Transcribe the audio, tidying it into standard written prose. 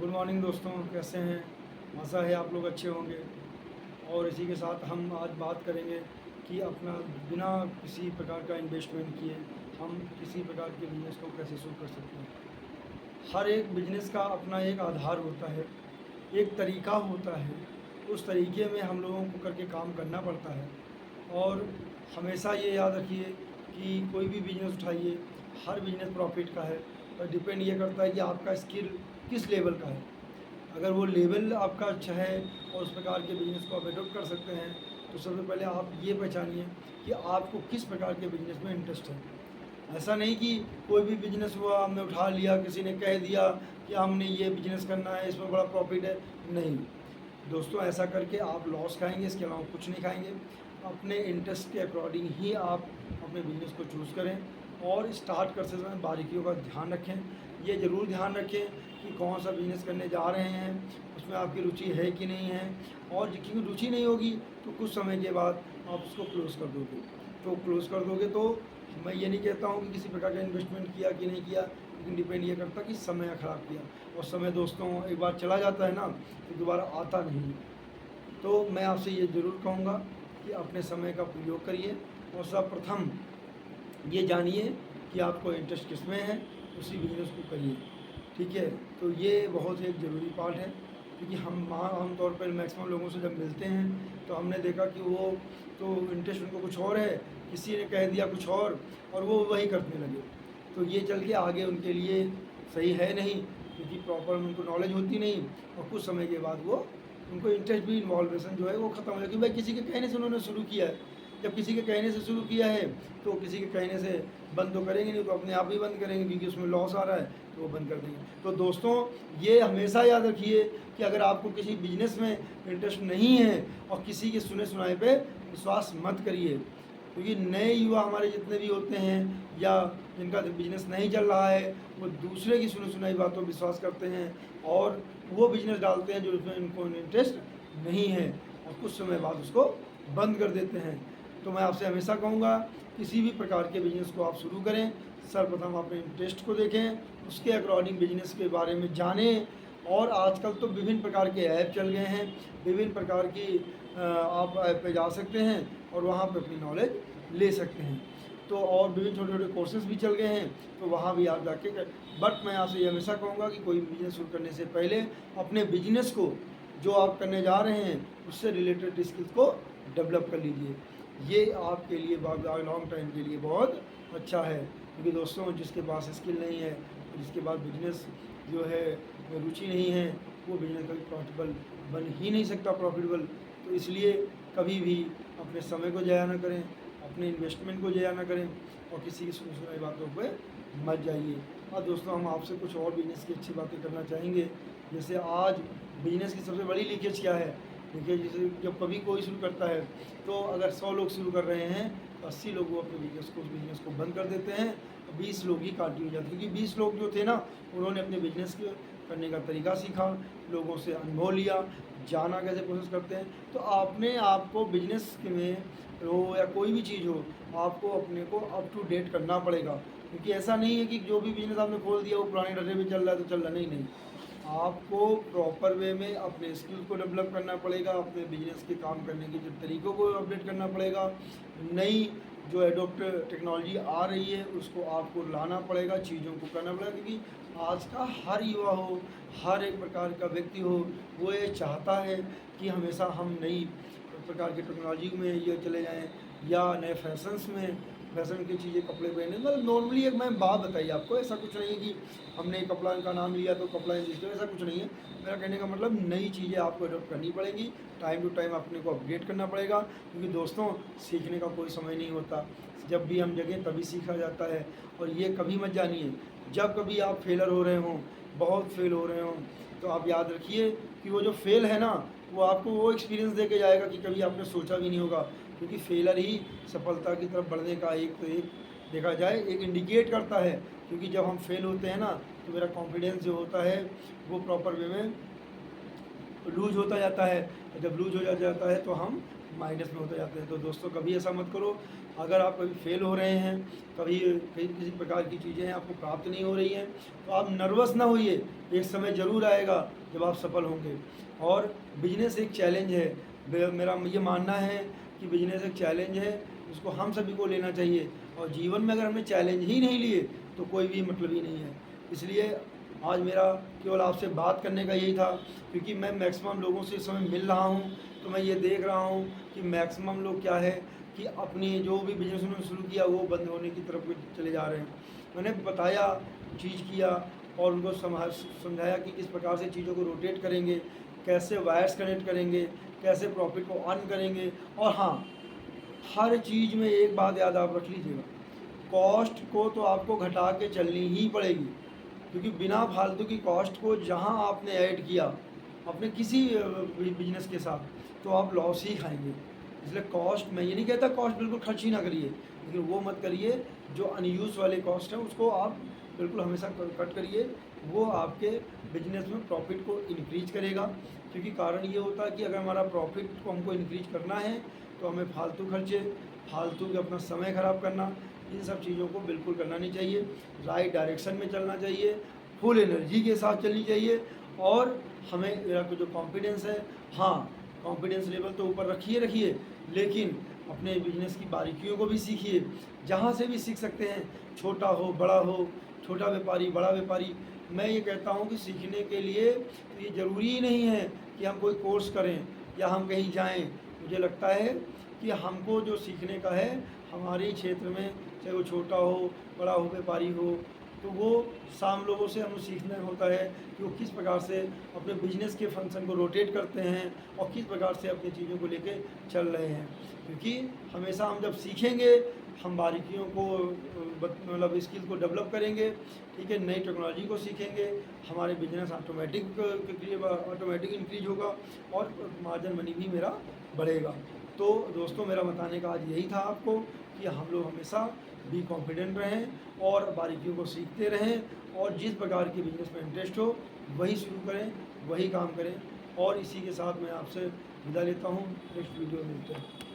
Good morning दोस्तों, कैसे हैं? आशा है आप लोग अच्छे होंगे। और इसी के साथ हम आज बात करेंगे कि अपना बिना किसी प्रकार का इन्वेस्टमेंट किए हम किसी प्रकार के बिज़नेस को कैसे शुरू कर सकते हैं। हर एक बिज़नेस का अपना एक आधार होता है, एक तरीका होता है। उस तरीके में हम लोगों को करके काम करना पड़ता है। और हमेशा ये याद रखिए कि कोई भी बिज़नेस उठाइए, हर बिज़नेस प्रॉफिट का है, पर डिपेंड ये करता है कि आपका स्किल किस लेवल का है। अगर वो लेवल आपका अच्छा है और उस प्रकार के बिज़नेस को आप एडॉप्ट कर सकते हैं, तो सबसे पहले आप ये पहचानिए कि आपको किस प्रकार के बिज़नेस में इंटरेस्ट है। ऐसा नहीं कि कोई भी बिज़नेस हुआ हमने उठा लिया, किसी ने कह दिया कि हमने ये बिज़नेस करना है, इसमें बड़ा प्रॉफिट है। नहीं दोस्तों, ऐसा करके आप लॉस खाएंगे, इसके अलावा कुछ नहीं खाएंगे। अपने इंटरेस्ट के अकॉर्डिंग ही आप अपने बिज़नेस को चूज़ करें और स्टार्ट करते समय बारीकियों का ध्यान रखें। ये ज़रूर ध्यान रखें कि कौन सा बिज़नेस करने जा रहे हैं, उसमें आपकी रुचि है कि नहीं है। और क्योंकि रुचि नहीं होगी तो कुछ समय के बाद आप उसको क्लोज़ कर दोगे। तो क्लोज़ कर दोगे तो मैं ये नहीं कहता हूँ कि किसी प्रकार का इन्वेस्टमेंट किया कि नहीं किया, लेकिन डिपेंड ये करता कि समय ख़राब किया। और समय दोस्तों एक बार चला जाता है ना, तो दोबारा आता नहीं है। तो मैं आपसे ये ज़रूर कहूँगा कि अपने समय का प्रयोग करिए और सर्वप्रथम ये जानिए कि आपको इंटरेस्ट किस में है, उसी बिज़नेस को करिए। ठीक है? तो ये बहुत एक ज़रूरी पार्ट है, क्योंकि हम आम तौर पर मैक्सिमम लोगों से जब मिलते हैं तो हमने देखा कि वो तो इंटरेस्ट उनको कुछ और है, किसी ने कह दिया कुछ और वो वही करने लगे। तो ये चल के आगे उनके लिए सही है नहीं, क्योंकि प्रॉपर उनको नॉलेज होती नहीं। और कुछ समय के बाद वो उनको इंटरेस्ट भी इन्वॉल्वेशन जो है वो ख़त्म हो जाती है। भाई किसी के कहने से उन्होंने शुरू किया है, जब किसी के कहने से शुरू किया है तो किसी के कहने से बंद तो करेंगे नहीं, तो अपने आप ही बंद करेंगे, क्योंकि उसमें लॉस आ रहा है तो वो बंद कर देंगे। तो दोस्तों ये हमेशा याद रखिए कि अगर आपको किसी बिजनेस में इंटरेस्ट नहीं है और किसी के सुने सुनाए पे विश्वास मत करिए, क्योंकि नए युवा हमारे जितने भी होते हैं या जिनका बिजनेस नहीं चल रहा है, वो दूसरे की सुनी सुनाई बातों पर विश्वास करते हैं और वो बिजनेस डालते हैं जो उसमें इनको इंटरेस्ट नहीं है, और कुछ समय बाद उसको बंद कर देते हैं। तो मैं आपसे हमेशा कहूँगा, किसी भी प्रकार के बिज़नेस को आप शुरू करें, सर्वप्रथम अपने इंटरेस्ट को देखें, उसके अकॉर्डिंग बिज़नेस के बारे में जानें। और आजकल तो विभिन्न प्रकार के ऐप चल गए हैं, विभिन्न प्रकार की आप ऐप पे जा सकते हैं और वहाँ पे अपनी नॉलेज ले सकते हैं। तो और विभिन्न छोटे-छोटे कोर्सेज़ भी चल गए हैं, तो वहाँ भी आप जाके बट मैं आपसे ये हमेशा कहूँगा कि कोई बिज़नेस शुरू करने से पहले अपने बिज़नेस को, जो आप करने जा रहे हैं, उससे रिलेटेड स्किल्स को डेवलप कर लीजिए। ये आपके लिए लॉन्ग टाइम के लिए बहुत अच्छा है, क्योंकि दोस्तों जिसके पास स्किल नहीं है, जिसके पास बिजनेस जो है रुचि नहीं है, वो बिजनेस कभी प्रॉफिटेबल बन ही नहीं सकता प्रॉफिटेबल। तो इसलिए कभी भी अपने समय को ज़ाया ना करें, अपने इन्वेस्टमेंट को ज़ाया ना करें और किसी की सुनी सुनाई बातों पे मत जाइए। और दोस्तों हम आपसे कुछ और बिजनेस की अच्छी बातें करना चाहेंगे। जैसे आज बिजनेस की सबसे बड़ी लीकेज क्या है? देखिए, जैसे जब कभी कोई शुरू करता है तो अगर 100 लोग शुरू कर रहे हैं तो 80 लोग वो अपने बिज़नेस को बंद कर देते हैं, और 20 लोग ही कंटिन्यू हो जाते हैं। क्योंकि 20 लोग जो थे ना, उन्होंने अपने बिज़नेस के करने का तरीका सीखा, लोगों से अनुभव लिया, जाना कैसे प्रोसेस करते हैं। तो आपने आपको बिज़नेस में हो या कोई भी चीज़ हो, आपको अपने को अप टू डेट करना पड़ेगा। क्योंकि ऐसा नहीं है कि जो भी बिज़नेस आपने खोल दिया वो पुराने ढर्रे में चल रहा है तो चल रहा, नहीं नहीं। आपको प्रॉपर वे में अपने स्किल को डेवलप करना पड़ेगा, अपने बिजनेस के काम करने के जो तरीक़ों को अपडेट करना पड़ेगा। नई जो एडोप्ट टेक्नोलॉजी आ रही है उसको आपको लाना पड़ेगा, चीज़ों को करना पड़ेगा। क्योंकि आज का हर युवा हो, हर एक प्रकार का व्यक्ति हो, वो ये चाहता है कि हमेशा हम नई प्रकार की टेक्नोलॉजी में ये चले जाएँ या नए फैशंस में, फैशन की चीज़ें कपड़े पहने। मतलब नॉर्मली एक मैं बात बताइए आपको, ऐसा कुछ नहीं है कि हमने कपड़ा का नाम लिया तो कपड़ा इंडस्ट्री, ऐसा कुछ नहीं है। मेरा कहने का मतलब नई चीज़ें आपको अडॉप्ट करनी पड़ेगी, टाइम टू टाइम अपने को अपडेट करना पड़ेगा। क्योंकि दोस्तों सीखने का कोई समय नहीं होता, जब भी हम जगें तभी सीखा जाता है। और ये कभी मत जानिए, जब कभी आप फेलर हो रहे हों, बहुत फेल हो रहे हों, तो आप याद रखिए कि वो जो फेल है ना, वो आपको वो एक्सपीरियंस दे के जाएगा कि कभी आपने सोचा भी नहीं होगा। क्योंकि फेलर ही सफलता की तरफ बढ़ने का एक तो एक देखा जाए एक इंडिकेट करता है। क्योंकि जब हम फेल होते हैं ना, तो मेरा कॉन्फिडेंस जो होता है वो प्रॉपर वे में लूज़ होता जाता है, और जब लूज़ हो जाता है तो हम माइनस में होते जाते हैं। तो दोस्तों कभी ऐसा मत करो। अगर आप कभी फेल हो रहे हैं, कभी कहीं किसी प्रकार की चीज़ें हैं आपको प्राप्त नहीं हो रही हैं, तो आप नर्वस ना होइए, एक समय ज़रूर आएगा जब आप सफल होंगे। और बिजनेस एक चैलेंज है, मेरा ये मानना है कि बिजनेस एक चैलेंज है, उसको हम सभी को लेना चाहिए। और जीवन में अगर हमने चैलेंज ही नहीं लिए तो कोई भी मतलब ही नहीं है। इसलिए आज मेरा केवल आपसे बात करने का यही था, क्योंकि मैं मैक्सिमम लोगों से इस समय मिल रहा हूँ, तो मैं ये देख रहा हूँ कि मैक्सिमम लोग क्या है कि अपनी जो भी बिजनेस उन्होंने शुरू किया वो बंद होने की तरफ चले जा रहे हैं। मैंने बताया, चीज़ किया और उनको समझाया कि किस प्रकार से चीज़ों को रोटेट करेंगे, कैसे वायर्स कनेक्ट करेंगे, कैसे प्रॉफिट को अर्न करेंगे। और हाँ, हर चीज़ में एक बात याद आप रख लीजिएगा, कॉस्ट को तो आपको घटा के चलनी ही पड़ेगी, क्योंकि बिना फालतू की कॉस्ट को जहाँ आपने ऐड किया अपने किसी बिजनेस के साथ, तो आप लॉस ही खाएंगे। इसलिए कॉस्ट, मैं ये नहीं कहता कॉस्ट बिल्कुल खर्च ही ना करिए, लेकिन वो मत करिए जो अनयूज़ वाले कॉस्ट हैं उसको आप बिल्कुल हमेशा कट करिए। वो आपके बिजनेस में प्रॉफिट को इंक्रीज करेगा। क्योंकि कारण ये होता है कि अगर हमारा प्रॉफिट को हमको इंक्रीज करना है तो हमें फालतू खर्चे, फालतू के अपना समय ख़राब करना, इन सब चीज़ों को बिल्कुल करना नहीं चाहिए। राइट डायरेक्शन में चलना चाहिए, फुल एनर्जी के साथ चलनी चाहिए। और हमें मेरा जो कॉन्फिडेंस है, हाँ, कॉन्फिडेंस लेवल तो ऊपर रखिए, लेकिन अपने बिजनेस की बारीकियों को भी सीखिए, जहाँ से भी सीख सकते हैं, छोटा हो बड़ा हो, छोटा व्यापारी बड़ा व्यापारी। मैं ये कहता हूँ कि सीखने के लिए ये ज़रूरी ही नहीं है कि हम कोई कोर्स करें या हम कहीं जाएं। मुझे लगता है कि हमको जो सीखने का है हमारे क्षेत्र में, चाहे वो छोटा हो बड़ा हो व्यापारी हो, तो वो शाम लोगों से हमें सीखना होता है कि वो किस प्रकार से अपने बिजनेस के फंक्शन को रोटेट करते हैं और किस प्रकार से अपनी चीज़ों को लेके चल रहे हैं। क्योंकि हमेशा हम जब सीखेंगे, हम बारीकियों को मतलब स्किल को डेवलप करेंगे, ठीक है, नई टेक्नोलॉजी को सीखेंगे, हमारे बिजनेस ऑटोमेटिक इंक्रीज होगा और मार्जिन मनी भी मेरा बढ़ेगा। तो दोस्तों मेरा बताने का आज यही था आपको कि हम लोग हमेशा बी कॉन्फिडेंट रहें और बारीकियों को सीखते रहें और जिस प्रकार के बिजनेस में इंटरेस्ट हो वही शुरू करें, वही काम करें। और इसी के साथ मैं आपसे विदा लेता हूँ, नेक्स्ट वीडियो में मिलते हैं।